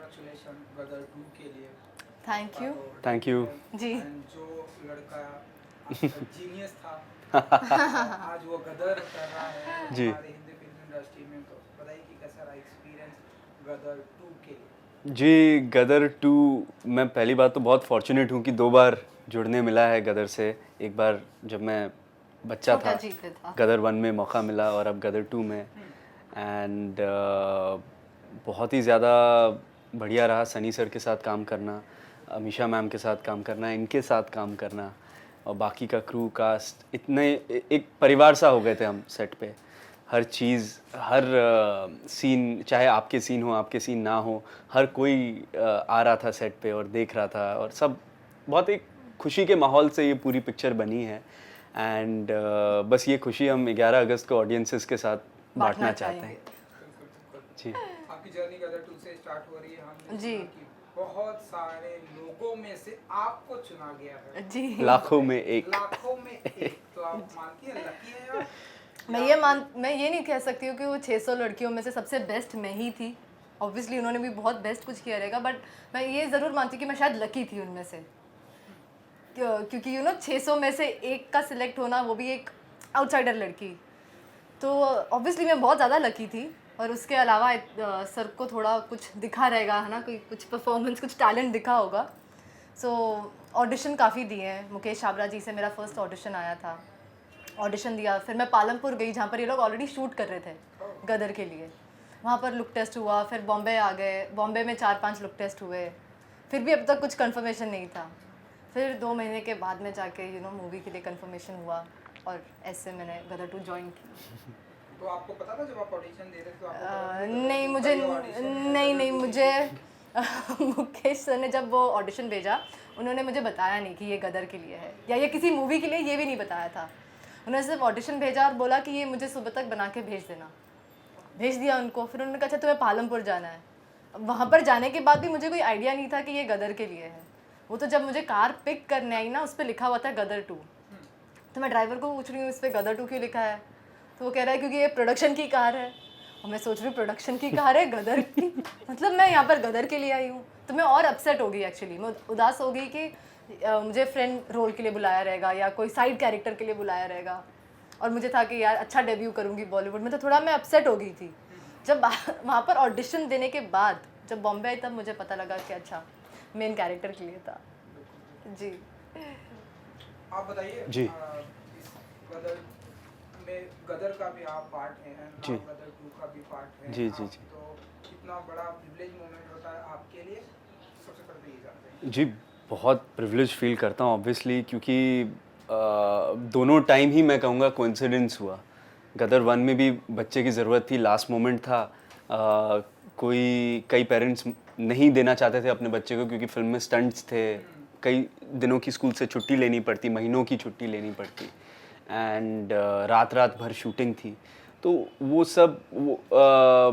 Congratulation गदर 2 के लिए। Thank you. Thank you ji. And जो लड़का जीनियस था आज वो गदर कर रहा है जी। हमारे हिंदी फिल्म इंडस्ट्री में, तो बताइए कि कैसा रहा एक्सपीरियंस गदर 2 के लिए। जी, गदर 2 मैं पहली बात तो बहुत फॉर्चुनेट हूँ कि 2 बार जुड़ने मिला है गदर से। एक बार जब मैं बच्चा छोटा था, जी पे था। गदर 1 में मौका मिला और अब गदर 2 में। एंड बहुत ही ज़्यादा बढ़िया रहा सनी सर के साथ काम करना, अमीषा मैम के साथ काम करना, इनके साथ काम करना और बाकी का क्रू कास्ट इतने एक परिवार सा हो गए थे हम सेट पे। हर चीज़, हर सीन, चाहे आपके सीन हो आपके सीन ना हो, हर कोई आ रहा था सेट पे और देख रहा था और सब बहुत एक खुशी के माहौल से ये पूरी पिक्चर बनी है। एंड बस ये खुशी हम 11 अगस्त को ऑडियंसेस के साथ बांटना चाहते हैं। जी। आपकी जर्नी गदर 2 से स्टार्ट हो रही है। हमने जी। सुना कि बहुत सारे लोगों में से आपको चुना गया है। जी। लाखों में एक। लाखों में एक। तो आप मानती हैं लकी है आप? मैं ये नहीं कह सकती हूँ कि वो 600 लड़कियों में से सबसे बेस्ट मैं ही थी। ऑब्वियसली उन्होंने भी बहुत बेस्ट कुछ किया रहेगा, बट मैं ये ज़रूर मानती हूँ कि मैं शायद लकी थी उनमें से। क्योंकि 600 में से एक का सिलेक्ट होना, वो भी एक आउटसाइडर लड़की, तो ऑब्वियसली मैं बहुत ज़्यादा लकी थी। और उसके अलावा सर को थोड़ा कुछ दिखा रहेगा, है ना, कोई कुछ परफॉर्मेंस, कुछ टैलेंट दिखा होगा। सो ऑडिशन काफ़ी दिए हैं। मुकेश छाबड़ा जी से मेरा फर्स्ट ऑडिशन आया था, ऑडिशन दिया। फिर मैं पालमपुर गई जहाँ पर ये लोग ऑलरेडी शूट कर रहे थे गदर के लिए। वहाँ पर लुक टेस्ट हुआ। फिर बॉम्बे आ गए, बॉम्बे में 4-5 लुक टेस्ट हुए। फिर भी अब तक कुछ कंफर्मेशन नहीं था। फिर 2 महीने के बाद में जाके मूवी के लिए कंफर्मेशन हुआ और ऐसे मैंने गदर 2 ज्वाइन की। तो आपको पता था जब आप ऑडिशन दे रहे थे तो आपको पता था नहीं, कि मुझे ये audition है, नहीं गदर नहीं 2 के मुझे लिए? मुकेश सर ने जब वो ऑडिशन भेजा, उन्होंने मुझे बताया नहीं कि ये गदर के लिए है या ये किसी मूवी के लिए, ये भी नहीं बताया था। उन्होंने सिर्फ ऑडिशन भेजा और बोला कि ये मुझे सुबह तक बना के भेज देना। भेज दिया उनको। फिर उन्होंने कहा अच्छा तुम्हें पालमपुर जाना है। अब वहाँ पर जाने के बाद भी मुझे कोई आइडिया नहीं था कि ये गदर के लिए है। वो तो जब मुझे कार पिक करने आई ना, उस पर लिखा हुआ था गदर 2। तो मैं ड्राइवर को पूछ रही हूँ इस पर गदर 2 क्यों लिखा है। तो वो कह रहा है क्योंकि ये प्रोडक्शन की कार है। और मैं सोच रही हूँ प्रोडक्शन की कार है गदर की, मतलब मैं यहाँ पर गदर के लिए आई हूँ। तो मैं और अपसेट हो गई एक्चुअली। मैं उदास हो गई कि मुझे फ्रेंड रोल के लिए बुलाया रहेगा या कोई साइड कैरेक्टर के लिए बुलाया रहेगा। और मुझे था कि यार अच्छा डेब्यू करूँगी बॉलीवुड में, तो थोड़ा मैं अपसेट हो गई थी। जब वहाँ पर ऑडिशन देने के बाद जब बॉम्बे आई, तब मुझे पता लगा कि अच्छा मेन कैरेक्टर के लिए था। जी। आप बताइए जी। इस गदर में गदर का भी आप पार्ट हैं and जी। now गदर 2 का भी पार्ट है जी, आप, जी, जी। तो कितना बड़ा प्रिविलेज मोमेंट होता है आपके लिए, सबसे पहले तो ये जानते हैं। जी, बहुत प्रिविलेज फ़ील करता हूँ ऑब्वियसली, क्योंकि दोनों टाइम ही मैं कहूँगा कोइंसिडेंस हुआ। गदर 1 में भी बच्चे की ज़रूरत थी, लास्ट मोमेंट था। कई पेरेंट्स नहीं देना चाहते थे अपने बच्चे को क्योंकि फ़िल्म में स्टंट्स थे। कई दिनों की स्कूल से छुट्टी लेनी पड़ती, महीनों की छुट्टी लेनी पड़ती। एंड रात भर शूटिंग थी। तो वो सब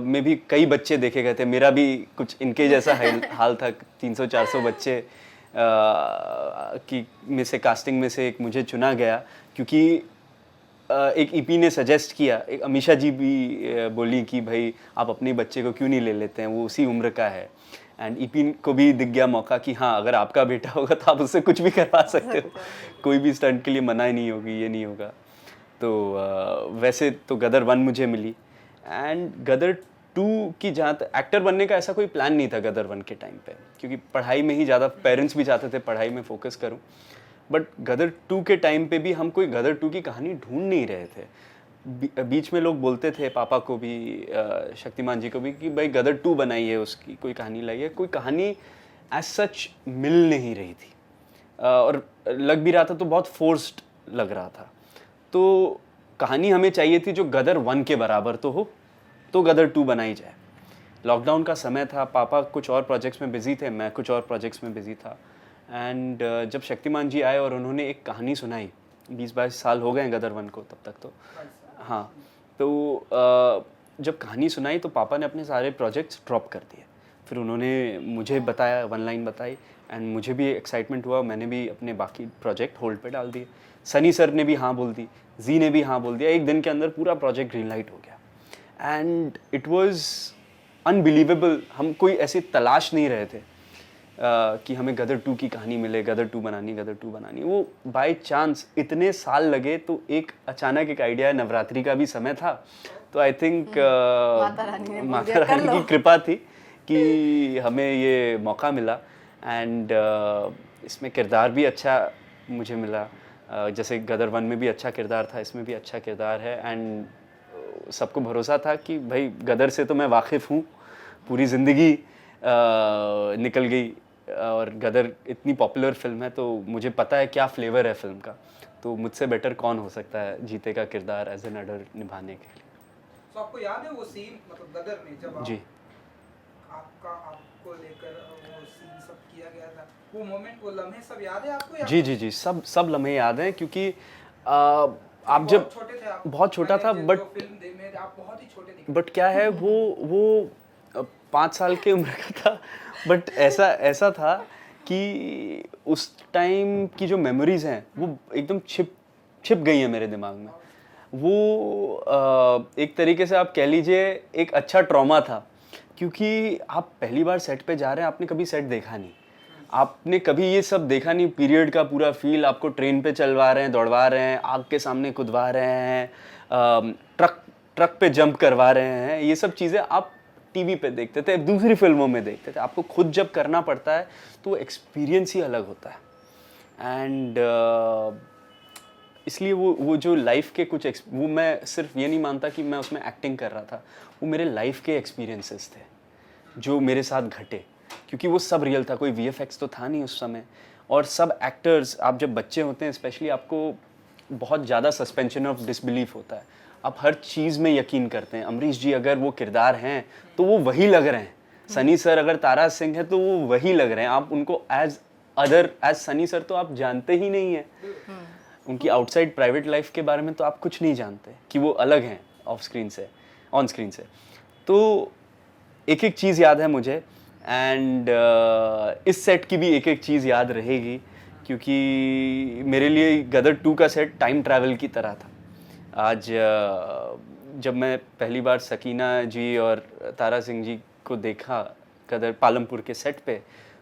में भी कई बच्चे देखे गए थे। मेरा भी कुछ इनके जैसा हाल था। 300-400 बच्चे की में से, कास्टिंग में से एक मुझे चुना गया क्योंकि एक ईपी ने सजेस्ट किया। एक अमीषा जी भी बोली कि भाई आप अपने बच्चे को क्यों नहीं ले लेते हैं, वो उसी उम्र का है। एंड ईपी को भी दिख गया मौका कि हाँ, अगर आपका बेटा होगा तो आप उससे कुछ भी करवा सकते हो, कोई भी स्टंट के लिए मना ही नहीं होगी, ये नहीं होगा। तो वैसे तो गदर 1 मुझे मिली। एंड गदर 2 की जहाँ तक एक्टर बनने का ऐसा कोई प्लान नहीं था गदर 1 के टाइम पे, क्योंकि पढ़ाई में ही ज़्यादा, पेरेंट्स भी चाहते थे पढ़ाई में फोकस करूँ। बट गदर 2 के टाइम पे भी हम कोई गदर 2 की कहानी ढूंढ नहीं रहे थे। बीच में लोग बोलते थे, पापा को भी, शक्तिमान जी को भी, कि भाई गदर 2 बनाइए, उसकी कोई कहानी लाइए। कोई कहानी एज सच मिल नहीं रही थी और लग भी रहा था तो बहुत फोर्स्ड लग रहा था। तो कहानी हमें चाहिए थी जो गदर 1 के बराबर तो हो, तो गदर 2 बनाई जाए। लॉकडाउन का समय था, पापा कुछ और प्रोजेक्ट्स में बिजी थे, मैं कुछ और प्रोजेक्ट्स में बिजी था। एंड जब शक्तिमान जी आए और उन्होंने एक कहानी सुनाई, 20-22 साल हो गए गदर 1 को तब तक तो। हाँ, तो जब कहानी सुनाई तो पापा ने अपने सारे प्रोजेक्ट्स ड्रॉप कर दिए। फिर उन्होंने मुझे बताया, 1 लाइन बताई, एंड मुझे भी एक्साइटमेंट हुआ। मैंने भी अपने बाकी प्रोजेक्ट होल्ड पे डाल दिए। सनी सर ने भी हाँ बोल दी, जी ने भी हाँ बोल दिया। एक दिन के अंदर पूरा प्रोजेक्ट ग्रीन लाइट हो गया। एंड इट वाज अनबिलीवेबल, हम कोई ऐसी तलाश नहीं रहे थे कि हमें गदर 2 की कहानी मिले, गदर 2 बनानी। वो बाय चांस इतने साल लगे, तो एक अचानक एक आइडिया, नवरात्रि का भी समय था, तो आई थिंक माता रानी की कृपा थी कि हमें ये मौका मिला। एंड इसमें किरदार भी अच्छा मुझे मिला, जैसे गदर 1 में भी अच्छा किरदार था, इसमें भी अच्छा किरदार है। एंड सबको भरोसा था कि भाई गदर से तो मैं वाकिफ़ हूँ, पूरी ज़िंदगी निकल गई, और गदर इतनी पॉपुलर फिल्म है तो मुझे पता है क्या फ्लेवर है फिल्म का, तो मुझसे बेटर कौन हो सकता है जीते का किरदार एज एन अडर निभाने के लिए। तो आपको याद है वो सीन, मतलब गदर में जब जी आपको लेकर वो सीन सब किया गया था, वो मोमेंट, वो लम्हे सब याद है आपको? या जी, सब लम्हे याद हैं, क्योंकि आप जब छोटे थे, आप बहुत छोटा था, बट फिल्म में आप बहुत ही छोटे थे, बट क्या है वो 5 साल की उम्र का था, बट ऐसा था कि उस टाइम की जो मेमोरीज हैं वो एकदम छिप गई हैं मेरे दिमाग में। वो एक तरीके से आप कह लीजिए एक अच्छा ट्रॉमा था, क्योंकि आप पहली बार सेट पे जा रहे हैं, आपने कभी सेट देखा नहीं, आपने कभी ये सब देखा नहीं, पीरियड का पूरा फील, आपको ट्रेन पे चलवा रहे हैं, दौड़वा रहे हैं, आग के सामने कुदवा रहे हैं, ट्रक पे जंप करवा रहे हैं, ये सब चीज़ें आप टीवी पे देखते थे, दूसरी फिल्मों में देखते थे, आपको खुद जब करना पड़ता है तो एक्सपीरियंस ही अलग होता है। एंड इसलिए वो जो लाइफ के कुछ वो मैं सिर्फ ये नहीं मानता कि मैं उसमें एक्टिंग कर रहा था, वो मेरे लाइफ के एक्सपीरियंसेस थे जो मेरे साथ घटे, क्योंकि वो सब रियल था, कोई VFX तो था नहीं उस समय। और सब एक्टर्स, आप जब बच्चे होते हैं स्पेशली, आपको बहुत ज़्यादा सस्पेंशन ऑफ डिसबिलीफ होता है, आप हर चीज़ में यकीन करते हैं। अमरीश जी अगर वो किरदार हैं तो वो वही लग रहे हैं, सनी सर अगर तारा सिंह है तो वो वही लग रहे हैं, आप उनको एज सनी सर तो आप जानते ही नहीं हैं, उनकी आउटसाइड प्राइवेट लाइफ के बारे में तो आप कुछ नहीं जानते कि वो अलग हैं ऑफ स्क्रीन से, ऑन स्क्रीन से। तो एक एक चीज़ याद है मुझे, एंड इस सेट की भी एक एक चीज़ याद रहेगी, क्योंकि मेरे लिए गदर 2 का सेट टाइम ट्रैवल की तरह था। आज जब मैं पहली बार सकीना जी और तारा सिंह जी को देखा गदर पालमपुर के सेट पे,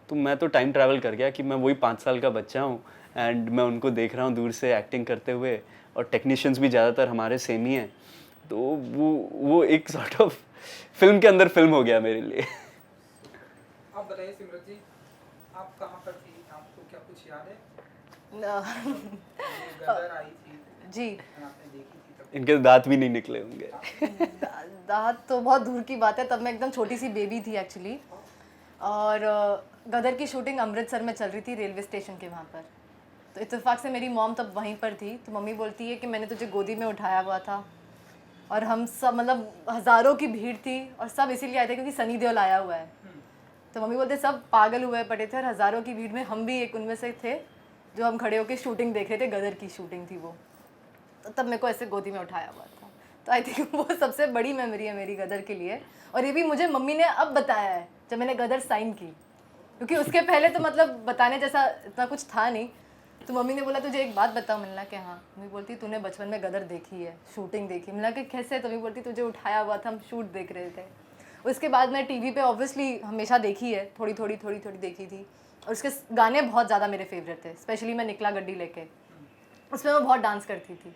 तो मैं तो टाइम ट्रैवल कर गया कि मैं वही 5 साल का बच्चा हूँ, एंड मैं उनको देख रहा हूँ दूर से एक्टिंग करते हुए, और टेक्नीशियंस भी ज़्यादातर हमारे सेम ही हैं, तो वो एक सॉर्ट ऑफ फिल्म के अंदर फिल्म हो गया मेरे लिए। आप बताइए सिमरत जी, आप कहाँ पर थी, आपको क्या कुछ याद है? गदर आई थी जी, आपने देखी थी तब? इनके दांत भी नहीं निकले होंगे। दांत तो बहुत दूर की बात है, तब मैं एकदम छोटी सी बेबी थी एक्चुअली। और गदर की शूटिंग अमृतसर में चल रही थी, रेलवे स्टेशन के वहाँ पर। तो इत्तेफाक से मेरी मॉम तब वहीं पर थी, तो मम्मी बोलती है कि मैंने तुझे गोदी में उठाया हुआ था, और हम सब, मतलब हज़ारों की भीड़ थी, और सब इसीलिए आए थे क्योंकि सनी देओल आया हुआ है। तो मम्मी बोलते सब पागल हुए पड़े थे, और हज़ारों की भीड़ में हम भी एक उनमें से थे जो हम खड़े होकर शूटिंग देख रहे थे, गदर की शूटिंग थी वो। तो तब मेरे को ऐसे गोदी में उठाया हुआ था, तो आई थिंक वो सबसे बड़ी मेमोरी है मेरी गदर के लिए। और ये भी मुझे मम्मी ने अब बताया है जब मैंने गदर साइन की, क्योंकि उसके पहले तो मतलब बताने जैसा इतना कुछ था नहीं। तो मम्मी ने बोला तुझे एक बात बताओ, मिलना कि हाँ। मम्मी बोलती तूने बचपन में गदर देखी है, शूटिंग देखी? मिलना कि कैसे? तो मम्मी बोलती तुझे उठाया हुआ था, हम शूट देख रहे थे। उसके बाद मैं टीवी पे ऑब्वियसली हमेशा देखी है, थोड़ी थोड़ी देखी थी, और उसके गाने बहुत ज़्यादा मेरे फेवरेट थे, स्पेशली मैं निकला गड्डी लेके, उसमें मैं बहुत डांस करती थी।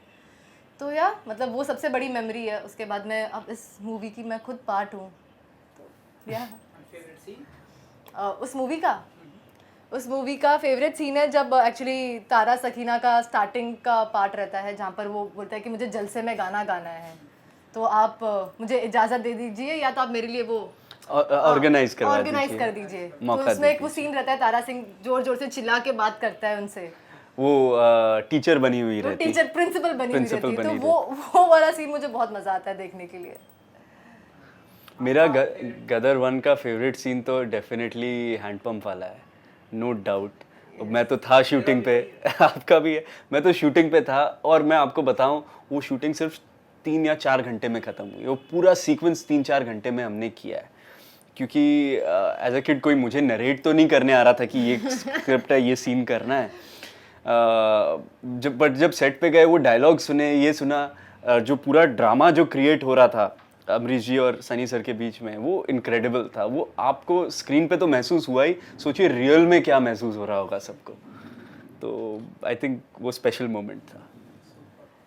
तो या मतलब वो सबसे बड़ी मेमोरी है। उसके बाद मैं अब इस मूवी की मैं खुद पार्ट हूँ, तो या फेवरेट सीन उस मूवी का फेवरेट सीन है जब एक्चुअली तारा सकीना का स्टार्टिंग का पार्ट रहता है, जहाँ पर वो बोलता है कि मुझे जलसे में गाना गाना है, तो आप मुझे इजाज़त दे दीजिए, या तो आप मेरे लिए वो ऑर्गेनाइज कर दीजिए। तो उसमें एक वो सीन रहता है, तारा सिंह जोर जोर से चिल्ला के बात करता है उनसे, वो टीचर बनी हुई रहती, टीचर प्रिंसिपल बनी हुई रहती, तो वो वाला सीन मुझे बहुत मज़ा आता है देखने के लिए। मेरा गदर 1 का फेवरेट सीन तो डेफिनेटली हैंडपंप वाला है, नो डाउट। मैं तो था शूटिंग पे, आपका भी है, मैं तो शूटिंग पे था, और मैं आपको बताऊं वो शूटिंग सिर्फ 3 या 4 घंटे में ख़त्म हुई, वो पूरा सीक्वेंस 3-4 घंटे में हमने किया है, क्योंकि एज अ किड कोई मुझे नरेट तो नहीं करने आ रहा था कि ये स्क्रिप्ट है, ये सीन करना है। जब सेट पे गए, वो डायलॉग सुने, ये सुना, जो पूरा ड्रामा जो क्रिएट हो रहा था अमरीश जी और सनी सर के बीच में, वो इनक्रेडिबल था। वो आपको स्क्रीन पे तो महसूस हुआ ही, सोचिए रियल में क्या महसूस हो रहा होगा सबको। तो आई थिंक वो स्पेशल मोमेंट था।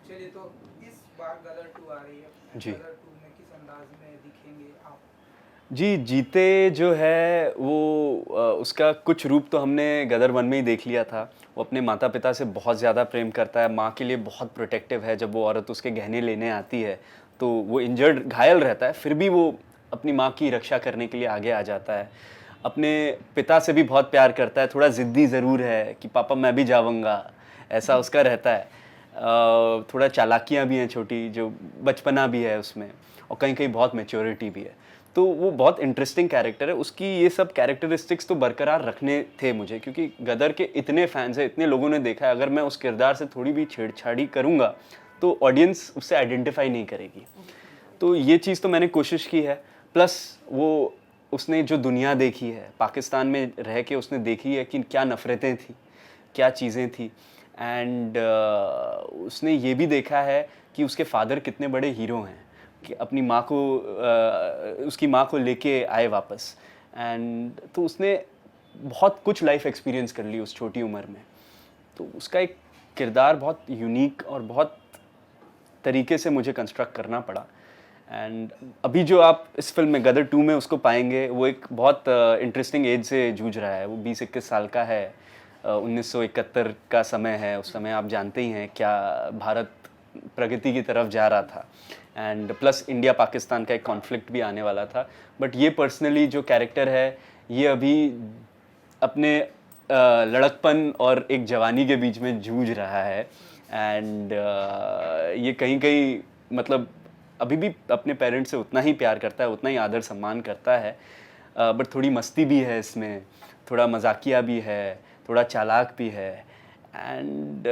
चलिए, तो इस बार गदर 2 आ रही है। जी। गदर 2 में किस अंदाज में दिखेंगे आप? जी, जीते जो है वो उसका कुछ रूप तो हमने गदर 1 में ही देख लिया था। वो अपने माता पिता से बहुत ज़्यादा प्रेम करता है, माँ के लिए बहुत प्रोटेक्टिव है। जब वो औरत उसके गहने लेने आती है तो वो इंजर्ड, घायल रहता है, फिर भी वो अपनी माँ की रक्षा करने के लिए आगे आ जाता है। अपने पिता से भी बहुत प्यार करता है, थोड़ा ज़िद्दी ज़रूर है कि पापा मैं भी जाऊँगा, ऐसा उसका रहता है। थोड़ा चालाकियाँ भी हैं छोटी, जो बचपना भी है उसमें, और कहीं-कहीं बहुत मैच्योरिटी भी है। तो वो बहुत इंटरेस्टिंग कैरेक्टर है। उसकी ये सब कैरेक्टरिस्टिक्स तो बरकरार रखने थे मुझे, क्योंकि गदर के इतने फैंस हैं, इतने लोगों ने देखा है, अगर मैं उस किरदार से थोड़ी भी छेड़छाड़ी करूँगा तो ऑडियंस उससे आइडेंटिफाई नहीं करेगी। तो ये चीज़ तो मैंने कोशिश की है। प्लस वो उसने जो दुनिया देखी है, पाकिस्तान में रह के उसने देखी है कि क्या नफ़रतें थी, क्या चीज़ें थी, एंड उसने ये भी देखा है कि उसके फादर कितने बड़े हीरो हैं, कि अपनी माँ को उसकी माँ को लेके आए वापस। एंड तो उसने बहुत कुछ लाइफ एक्सपीरियंस कर ली उस छोटी उम्र में। तो उसका एक किरदार बहुत यूनिक और बहुत तरीके से मुझे कंस्ट्रक्ट करना पड़ा। एंड अभी जो आप इस फिल्म में गदर 2 में उसको पाएंगे, वो एक बहुत इंटरेस्टिंग एज से जूझ रहा है। वो 20-21 साल का है। 1971 का समय है। उस समय आप जानते ही हैं क्या भारत प्रगति की तरफ जा रहा था, एंड प्लस इंडिया पाकिस्तान का एक कॉन्फ्लिक्ट भी आने वाला था। बट ये पर्सनली जो कैरेक्टर है, ये अभी अपने लड़कपन और एक जवानी के बीच में जूझ रहा है। एंड ये कहीं कहीं मतलब अभी भी अपने पेरेंट्स से उतना ही प्यार करता है, उतना ही आदर सम्मान करता है। बट थोड़ी मस्ती भी है इसमें, थोड़ा मजाकिया भी है, थोड़ा चालाक भी है, एंड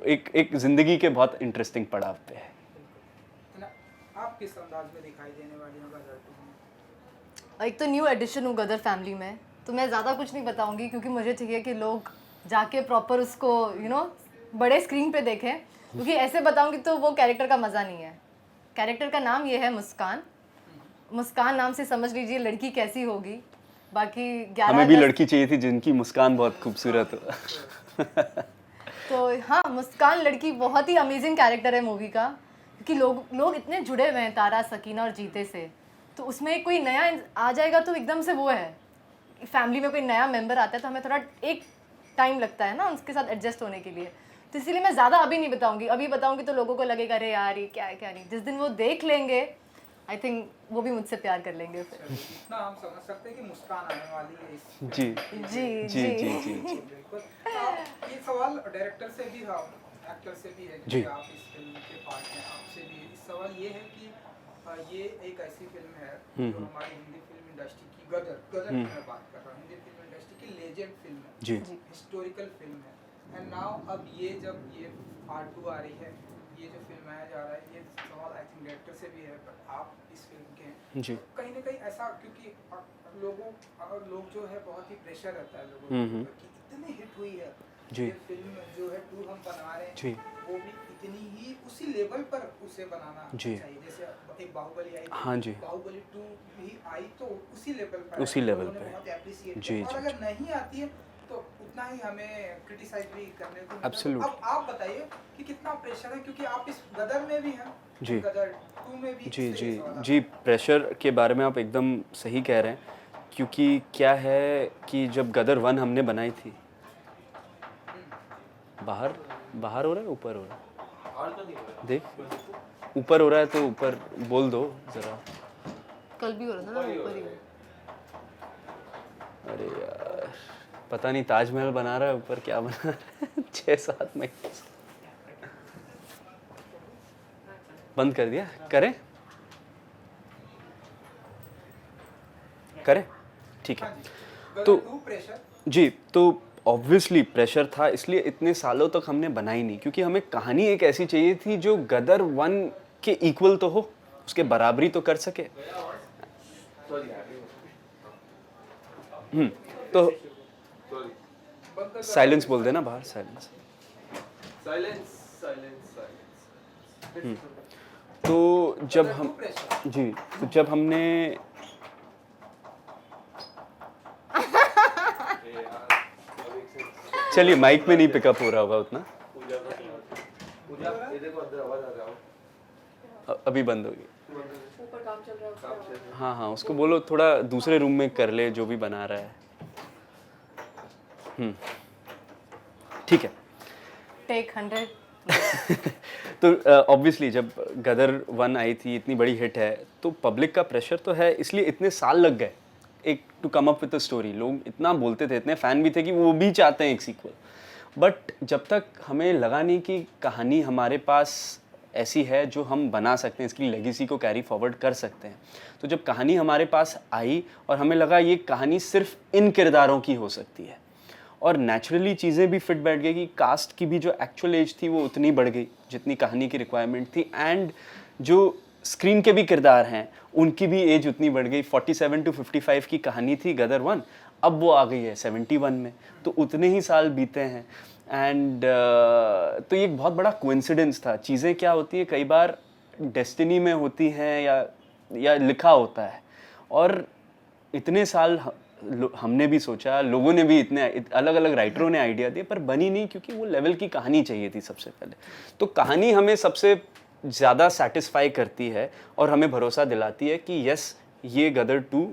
एक ज़िंदगी के बहुत इंटरेस्टिंग पड़ाव पे है। है ना? आप किस अंदाज में दिखाई देने वाली हैं गदर 2 में? एक तो न्यू एडिशन हूँ गदर फैमिली में, तो मैं ज़्यादा कुछ नहीं बताऊंगी क्योंकि मुझे चाहिए कि लोग जाके प्रॉपर उसको बड़े स्क्रीन पे देखें, क्योंकि ऐसे बताऊंगी तो वो कैरेक्टर का मज़ा नहीं है। कैरेक्टर का नाम ये है मुस्कान। मुस्कान नाम से समझ लीजिए लड़की कैसी होगी। बाकी 11 हमें भी अगस्त लड़की चाहिए थी जिनकी मुस्कान बहुत खूबसूरत हो। तो हाँ, मुस्कान लड़की बहुत ही अमेजिंग कैरेक्टर है मूवी का, क्योंकि लोग इतने जुड़े हुए हैं तारा, सकीना और जीते से। तो उसमें कोई नया आ जाएगा तो एकदम से वो है, फैमिली में कोई नया मेंबर आता है तो हमें थोड़ा एक टाइम लगता है ना उसके साथ एडजस्ट होने के लिए। तो इसीलिए मैं ज़्यादा अभी नहीं बताऊंगी। अभी बताऊंगी तो लोगों को लगेगा अरे यार ये क्या है क्या नहीं। जिस दिन वो देख लेंगे आई थिंक वो भी मुझसे प्यार कर लेंगे फिर। इतना हम समझ सकते हैं कि मुस्कान आने वाली है इस जी जी जी जी जी जी। बिल्कुल। ये सवाल डायरेक्टर से भी है, एक्टर से भी है जी। कि आप इस फिल्म के पार्ट में, आपसे भी सवाल ये है कि ये एक ऐसी फिल्म है जो हमारी हिंदी फिल्म इंडस्ट्री की गदर की मैं बात कर रहा हूँ, हिंदी फिल्म इंडस्ट्री की लेजेंड फिल्म है, जी हिस्टोरिकल फिल्म है। एंड नाउ अब ये जब ये पार्ट 2 आ रही है, ये जो फिल्माया जा रहा है, ये सवाल आई थिंक डायरेक्टर से भी है, बट आप इस फिल्म के हैं जी। कहीं ना कहीं ऐसा, क्योंकि लोग जो है बहुत ही प्रेशर रहता है लोगों के ऊपर कि इतनी हिट हुई है जी। ये फिल्म जो है 2 हम बना रहे हैं, जी। वो भी इतनी ही उसी लेवल पर उसे बनाना जी। चाहिए जैसे एक बाहुबली आई थी, हाँ जी। बाहुबली 2 भी आई तो उसी लेवल पर उसी है, लेवल लोगों ने पे। बहुत एप्रिशिएट जी, किया, और जी, अगर नहीं आती है तो उतना ही हमें क्रिटिसाइज भी करने को मिलता है। तो Absolutely. अब आप बताइए कि कितना प्रेशर है, क्योंकि आप इस गदर में भी हैं, जी। गदर 2 में भी जी इससे जी ये सवाल जी। प्रेशर के बारे में आप एकदम सही कह रहे हैं, क्योंकि क्या है कि जब गदर 1 हमने बनाई थी, बाहर बाहर हो रहा है, ऊपर हो रहा है, देख ऊपर हो रहा है तो ऊपर बोल दो ज़रा। कल भी हो रहा था ना ऊपर ही। अरे यार पता नहीं ताजमहल बना रहा है ऊपर, क्या बना रहा है। 6-7 महीने से बंद कर दिया। करें करें ठीक है। गदर तो 2 प्रेशर जी, तो ऑब्वियसली प्रेशर था, इसलिए इतने सालों तक हमने बनाई नहीं, क्योंकि हमें कहानी एक ऐसी चाहिए थी जो गदर 1 के इक्वल तो हो, उसके बराबरी तो कर सके। तो साइलेंस बोल देना बाहर, साइलेंस। तो जब हम pressure. जी तो जब हमने चलिए माइक में नहीं पिकअप हो रहा होगा उतना, अभी बंद होगी। हाँ हाँ उसको बोलो थोड़ा दूसरे रूम में कर ले जो भी बना रहा है। ठीक है। टेक 100। तो ऑब्वियसली जब गदर 1 आई थी, इतनी बड़ी हिट है, तो पब्लिक का प्रेशर तो है, इसलिए इतने साल लग गए एक to come up with a story. लोग इतना बोलते थे, इतने फ़ैन भी थे कि वो भी चाहते हैं एक सीक्वल, बट जब तक हमें लगा नहीं कि कहानी हमारे पास ऐसी है जो हम बना सकते हैं, इसकी लेगेसी को कैरी फॉरवर्ड कर सकते हैं, तो जब कहानी हमारे पास आई और हमें लगा ये कहानी सिर्फ इन किरदारों की हो सकती है, और नेचुरली चीज़ें भी फिट बैठ गई कि कास्ट की भी जो एक्चुअल एज थी वो उतनी बढ़ गई जितनी कहानी की रिक्वायरमेंट थी, एंड जो स्क्रीन के भी किरदार हैं उनकी भी एज उतनी बढ़ गई। 47 to 55 की कहानी थी गदर 1, अब वो आ गई है 71 में, तो उतने ही साल बीते हैं। एंड तो ये एक बहुत बड़ा कोइंसिडेंस था। चीज़ें क्या होती है, कई बार डेस्टिनी में होती हैं या लिखा होता है, और इतने साल हमने भी सोचा, लोगों ने भी इतने अलग अलग राइटरों ने आइडिया दिए, पर बनी नहीं, क्योंकि वो लेवल की कहानी चाहिए थी सबसे पहले। तो कहानी हमें सबसे ज़्यादा सेटिस्फाई करती है और हमें भरोसा दिलाती है कि यस, ये गदर 2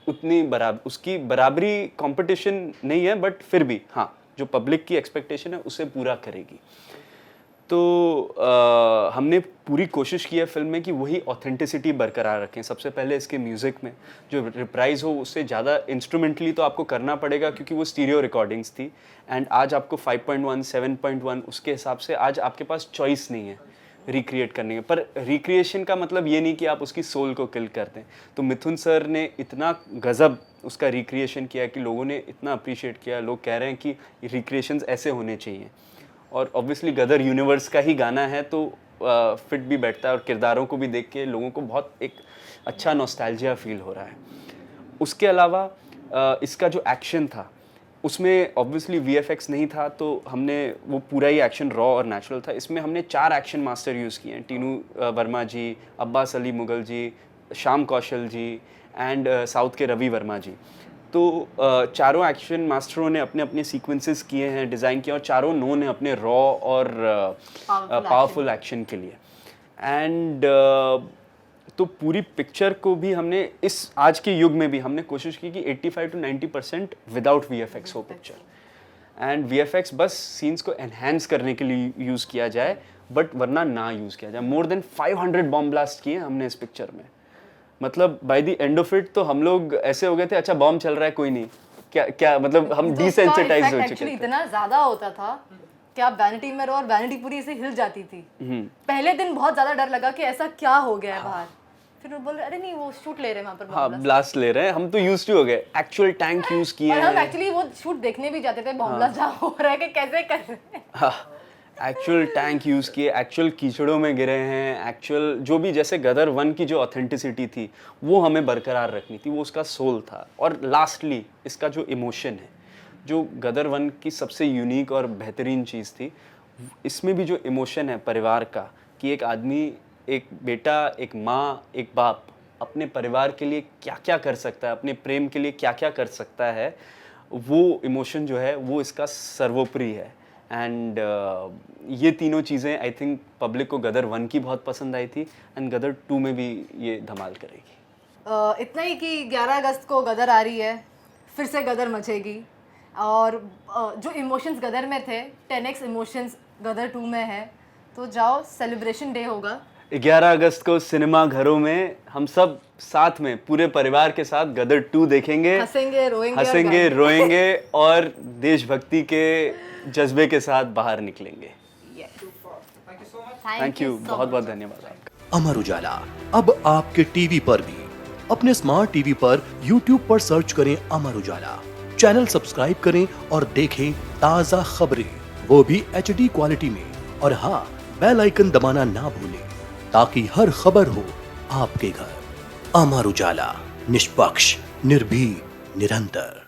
उतनी उसकी बराबरी कंपटीशन नहीं है, बट फिर भी हाँ, जो पब्लिक की एक्सपेक्टेशन है उसे पूरा करेगी। तो हमने पूरी कोशिश की है फिल्म में कि वही ऑथेंटिसिटी बरकरार रखें। सबसे पहले इसके म्यूज़िक में जो रिप्राइज हो उससे ज़्यादा इंस्ट्रूमेंटली तो आपको करना पड़ेगा, क्योंकि वो स्टीरियो रिकॉर्डिंग्स थी, एंड आज आपको 5.1, 7.1 उसके हिसाब से आज आपके पास चॉइस नहीं है रिक्रिएट करने का। पर रिक्रिएशन का मतलब ये नहीं कि आप उसकी सोल को किल कर दें। तो मिथुन सर ने इतना गज़ब उसका रिक्रिएशन किया कि लोगों ने इतना अप्रिशिएट किया, लोग कह रहे हैं कि रिक्रिएशंस ऐसे होने चाहिए। और ऑब्वियसली गदर यूनिवर्स का ही गाना है, तो फिट भी बैठता है, और किरदारों को भी देख के लोगों को बहुत एक अच्छा नॉस्टैल्जिया फील हो रहा है। उसके अलावा इसका जो एक्शन था उसमें ऑब्वियसली VFX नहीं था, तो हमने वो पूरा ही एक्शन रॉ और नेचुरल था। इसमें हमने 4 एक्शन मास्टर यूज़ किए हैं, टीनू वर्मा जी, अब्बास अली मुगल जी, श्याम कौशल जी, एंड साउथ के रवि वर्मा जी। तो चारों एक्शन मास्टरों ने अपने अपने सीक्वेंसेस किए हैं, डिज़ाइन किया, और चारों ने अपने रॉ और पावरफुल एक्शन के लिए। एंड तो पूरी पिक्चर को भी हमने इस आज के युग में भी हमने कोशिश की कि 85 to 90% विदाउट VFX हो पिक्चर, एंड VFX बस सीन्स को एनहांस करने के लिए यूज़ किया जाए, बट वरना ना यूज़ किया जाए। मोर देन 500 बॉम्ब ब्लास्ट किए हमने इस पिक्चर में। मतलब by the end of it तो हम लोग ऐसे हो गए थे, अच्छा बॉम्ब चल रहा है कोई नहीं, क्या मतलब हम डिसेंसिटाइज हो चुके थे। इतना ज़्यादा होता था कि आप वैनिटी में रहो और वैनिटी पूरी ऐसे हिल जाती थी। पहले दिन बहुत ज़्यादा डर लगा कि ऐसा क्या हो गया है बाहर, फिर वो बोल रहे अरे नहीं वो शूट ले रहे हैं वहाँ पर, हाँ ब्लास्ट ले रहे हैं, हम तो यूज्ड टू हो गए। एक्चुअल टैंक यूज किए हैं, और हम एक्चुअली वो शूट देखने भी जाते थे, बॉम्ब ब्लास्ट जहाँ हो रहा है कि कैसे कर रहे हैं। हाँ एक्चुअल टैंक यूज़ किए, एक्चुअल कीचड़ों में गिरे हैं, एक्चुअल जो भी, जैसे गदर 1 की जो ऑथेंटिसिटी थी वो हमें बरकरार रखनी थी, वो उसका सोल था। और लास्टली इसका जो इमोशन है, जो गदर 1 की सबसे यूनिक और बेहतरीन चीज़ थी, इसमें भी जो इमोशन है परिवार का, कि एक आदमी, एक बेटा, एक माँ, एक बाप अपने परिवार के लिए क्या क्या कर सकता है, अपने प्रेम के लिए क्या क्या कर सकता है, वो इमोशन जो है वो इसका सर्वोपरि है। एंड ये तीनों चीज़ें आई थिंक पब्लिक को गदर 1 की बहुत पसंद आई थी, एंड गदर 2 में भी ये धमाल करेगी। इतना ही कि 11 अगस्त को गदर आ रही है, फिर से गदर मचेगी, और जो इमोशंस गदर में थे 10x इमोशंस गदर 2 में है, तो जाओ सेलिब्रेशन डे होगा 11 अगस्त को सिनेमा घरों में हम सब साथ में पूरे परिवार के साथ गदर 2 देखेंगे, हंसेंगे रोएंगे और देशभक्ति के जज्बे के साथ बाहर निकलेंगे। थैंक यू, बहुत बहुत धन्यवाद आपका। अमर उजाला अब आपके टीवी पर भी। अपने स्मार्ट टीवी पर YouTube पर सर्च करें अमर उजाला, चैनल सब्सक्राइब करें और देखें ताज़ा खबरें, वो भी HD क्वालिटी में। और हाँ, बेल आइकन दबाना ना भूलें ताकि हर खबर हो आपके घर। अमर उजाला, निष्पक्ष, निर्भीक, निरंतर।